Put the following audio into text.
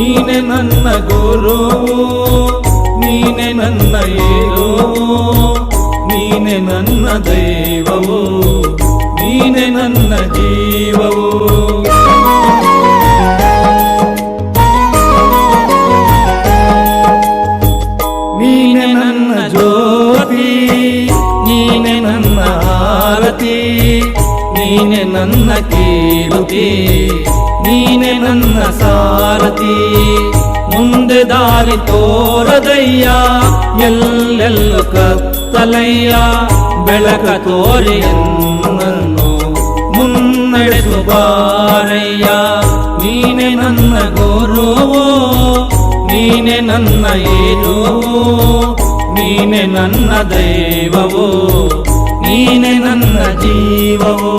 ನೀನೆ ನನ್ನ ಗುರುವು, ನೀನೆ ನನ್ನ ಏರುವು, ನೀನೆ ನನ್ನ ದೈವವು, ನೀನೆ ನನ್ನ ಜೀವವು. ನೀನೆ ನನ್ನ ಜ್ಯೋತಿ, ನೀನೆ ನನ್ನ ಆರತಿ, ನೀನೆ ನನ್ನ ಕೀರ್ತಿ, ನೀನೆ ನನ್ನ ಸಾರಥಿ. ಮುಂದೆ ದಾರಿ ತೋರದಯ್ಯ, ಎಲ್ಲೆಲ್ಲೂ ಕತ್ತಲಯ್ಯ, ಬೆಳಕ ತೋರಿ ಎನ್ನನ್ನು ಮುನ್ನಡೆಸು ಬಾರಯ್ಯ. ನೀನೆ ನನ್ನ ಗುರುವು, ನೀನೆ ನನ್ನ ಏರುವು, ನೀನೆ ನನ್ನ ದೈವವು, ನೀನೆ ನನ್ನ ಜೀವವು.